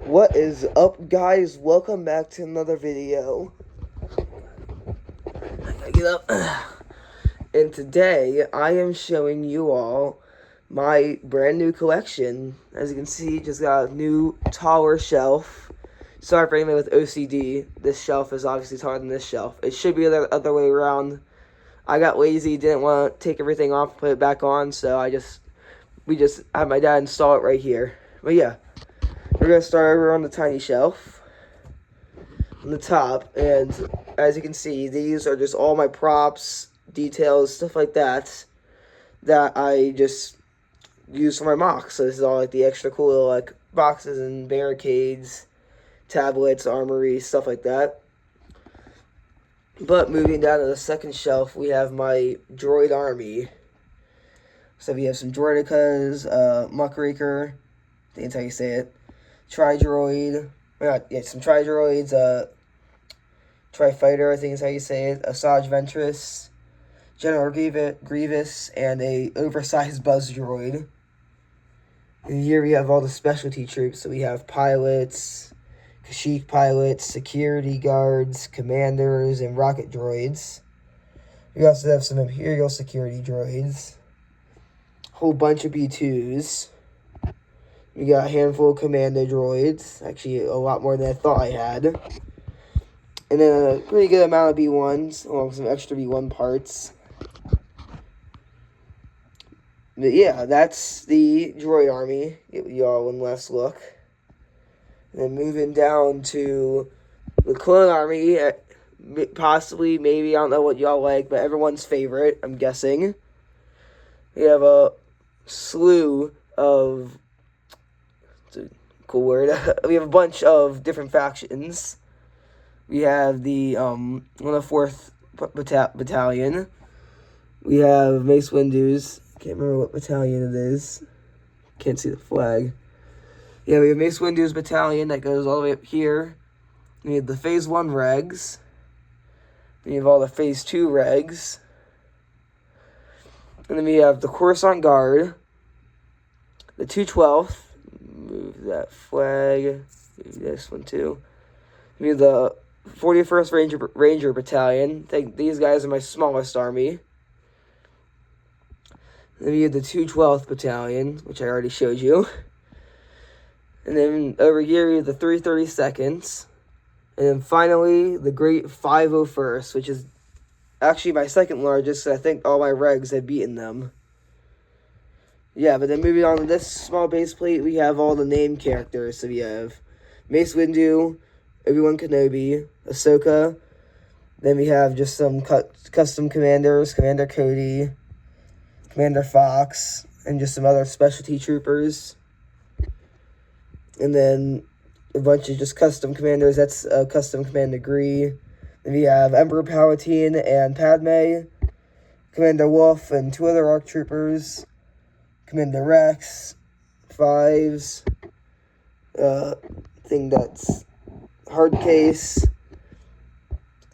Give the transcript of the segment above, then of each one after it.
What is up, guys? Welcome back to another video. I gotta get up. And today, I am showing you all my brand new collection. As you can see, just got a new, taller shelf. Sorry for anybody with OCD. This shelf is obviously taller than this shelf. It should be the other way around. I got lazy, didn't want to take everything off, put it back on, so we just had my dad install it right here. But yeah. We're going to start over on the tiny shelf on the top, and as you can see, these are just all my props, details, stuff like that I just use for my mocks. So this is all like the extra cool little, like boxes and barricades, tablets, armory, stuff like that. But moving down to the second shelf, we have my droid army. So we have some droidicas, muckraker, I think that's how you say it. Tri-droid, some Tri-droids, Tri-fighter, I think is how you say it, Asajj Ventress, General Grievous, and a oversized Buzz droid. And here we have all the specialty troops, so we have pilots, Kashyyyk pilots, security guards, commanders, and rocket droids. We also have some Imperial security droids, a whole bunch of B2s. We got a handful of commando droids. Actually, a lot more than I thought I had. And then a pretty good amount of B1s, along with some extra B1 parts. But yeah, that's the droid army. Give y'all one last look. And then moving down to the clone army. Possibly, maybe, I don't know what y'all like, but everyone's favorite, I'm guessing. We have a slew of... cool word. We have a bunch of different factions. We have the 104th Battalion. We have Mace Windu's. Can't remember what battalion it is. Can't see the flag. Yeah, we have Mace Windu's battalion that goes all the way up here. We have the Phase 1 regs. We have all the Phase 2 regs. And then we have the Coruscant Guard. The 212th. Move that flag. Move this one too. We have the 41st Ranger Battalion. I think these guys are my smallest army. Then we have the 212th Battalion, which I already showed you. And then over here we have the 332nd. And then finally, the Great 501st, which is actually my second largest, so I think all my regs have beaten them. Yeah, but then moving on to this small base plate, we have all the named characters. So we have Mace Windu, Obi-Wan Kenobi, Ahsoka. Then we have just some custom commanders, Commander Cody, Commander Fox, and just some other specialty troopers. And then a bunch of just custom commanders. That's custom Commander Gree. Then we have Emperor Palpatine and Padme, Commander Wolf, and two other ARC troopers. Commander Rex, Fives, thing that's hard case.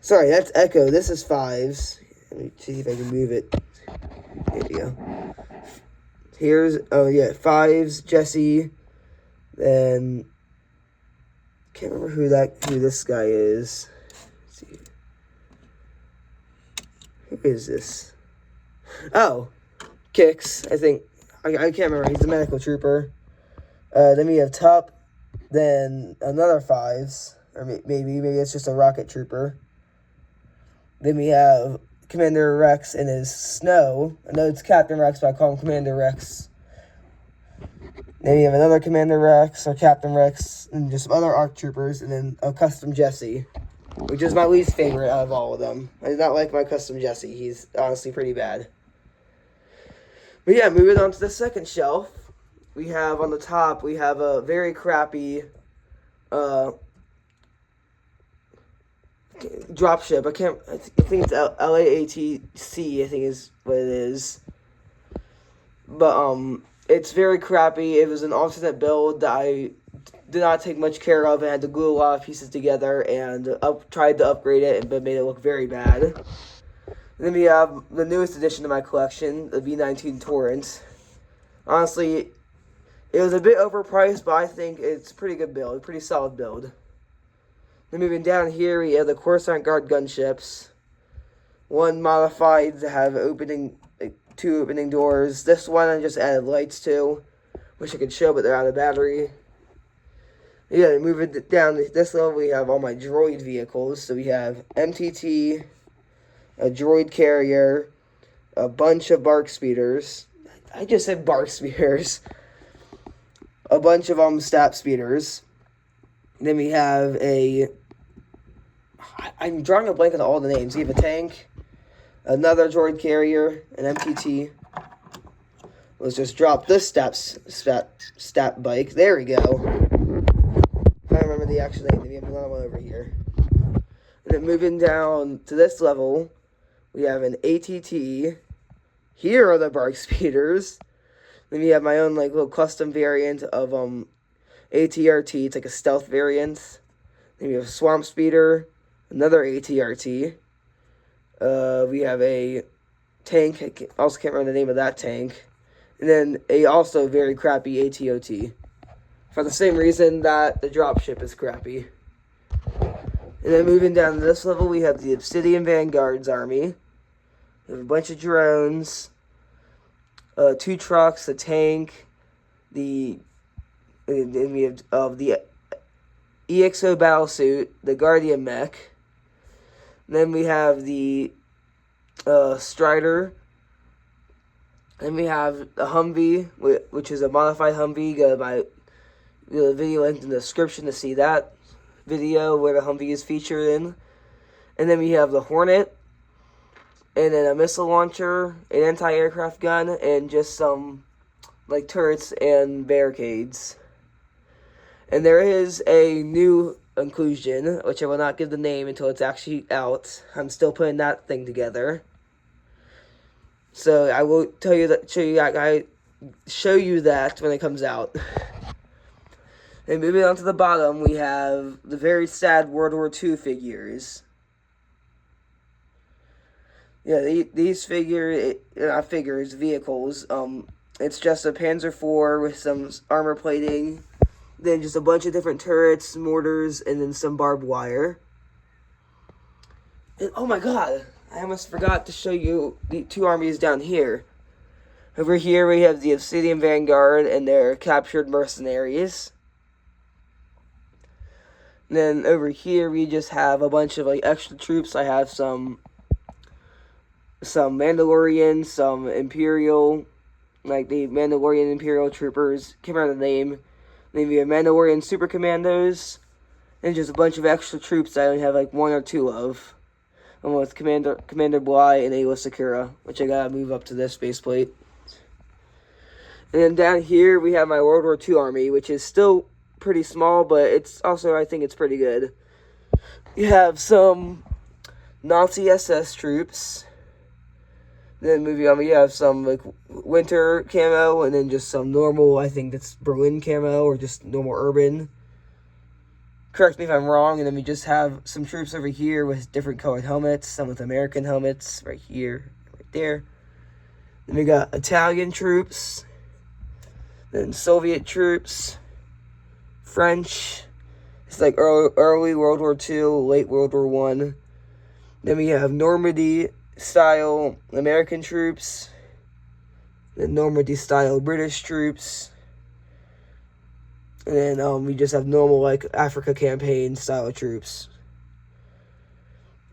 Sorry, that's Echo. This is Fives. Let me see if I can move it. There we go. Here's, Fives, Jesse, then, can't remember who this guy is. Let's see. Who is this? Oh, Kix, I think. I can't remember. He's a medical trooper. Then we have Tup. Then another Fives. Or maybe it's just a rocket trooper. Then we have Commander Rex and his Snow. I know it's Captain Rex, but I call him Commander Rex. Then we have another Commander Rex or Captain Rex. And just some other ARC troopers. And then a custom Jesse, which is my least favorite out of all of them. I did not like my custom Jesse. He's honestly pretty bad. But yeah, moving on to the second shelf, we have on the top, we have a very crappy dropship. I think it's LAATC, I think is what it is. But it's very crappy. It was an alternate build that I did not take much care of. I had to glue a lot of pieces together and tried to upgrade it, but made it look very bad. Then we have the newest addition to my collection, the V19 Torrent. Honestly, It was a bit overpriced, but I think it's a pretty good build, pretty solid build. Then moving down here, we have the Coruscant Guard gunships. One modified to have two opening doors. This one I just added lights to. Wish I could show, but they're out of battery. Yeah, moving down this level, we have all my droid vehicles. So we have MTT, a droid carrier, a bunch of BARC speeders. I just said BARC speeders. A bunch of STAP speeders. Then we have I'm drawing a blank on all the names. We have a tank, another droid carrier, an MTT. Let's just drop this stat bike. There we go. I remember the actual name. We have another one over here. And then moving down to this level, we have an ATT. Here are the BARC speeders. Then we have my own little custom variant of ATRT. It's like a stealth variant. Then we have Swamp Speeder, another ATRT. We have a tank. I also can't remember the name of that tank. And then a also very crappy ATOT. For the same reason that the dropship is crappy. And then moving down to this level, we have the Obsidian Vanguard's army. We have a bunch of drones, 2 trucks, a tank, and we have the EXO battlesuit, the Guardian mech. And then we have the Strider. Then we have the Humvee, which is a modified Humvee. Go to my video link in the description to see that video where the Humvee is featured in. And then we have the Hornet, and then a missile launcher, an anti-aircraft gun, and just some turrets and barricades. And there is a new inclusion, which I will not give the name until it's actually out. I'm still putting that thing together. So I will show you that when it comes out. And moving on to the bottom, we have the very sad World War II figures. Yeah, these vehicles. It's just a Panzer IV with some armor plating, then just a bunch of different turrets, mortars, and then some barbed wire. And oh my god, I almost forgot to show you the 2 armies down here. Over here we have the Obsidian Vanguard and their captured mercenaries. And then over here we just have a bunch of extra troops. I have some Mandalorian, some Imperial, the Mandalorian Imperial troopers. Can't remember the name. Then we have Mandalorian Super Commandos, and just a bunch of extra troops that I only have 1 or 2 of. I'm with Commander Bly and Ayla Secura, which I gotta move up to this faceplate. And then down here we have my World War II army, which is still pretty small, but it's also, I think it's pretty good. You have some Nazi SS troops. Then moving on, we have some winter camo, and then just some normal, I think that's Berlin camo, or just normal urban. Correct me if I'm wrong. And then we just have some troops over here with different colored helmets, some with American helmets, right here, right there. Then we got Italian troops, then Soviet troops, French. It's early World War II, late World War I. Then we have Normandy-style American troops, then Normandy-style British troops, and then we just have normal Africa campaign style troops.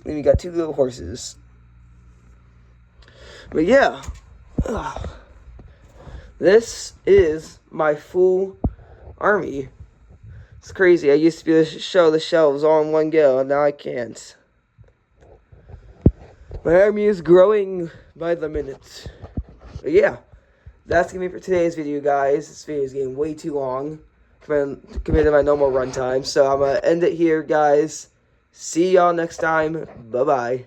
Then we got 2 little horses. But yeah, this is my full army. It's crazy. I used to be able to show the shelves all in one go, and now I can't. My army is growing by the minute. But yeah, that's going to be for today's video, guys. This video is getting way too long compared to my normal runtime. So I'm going to end it here, guys. See y'all next time. Bye-bye.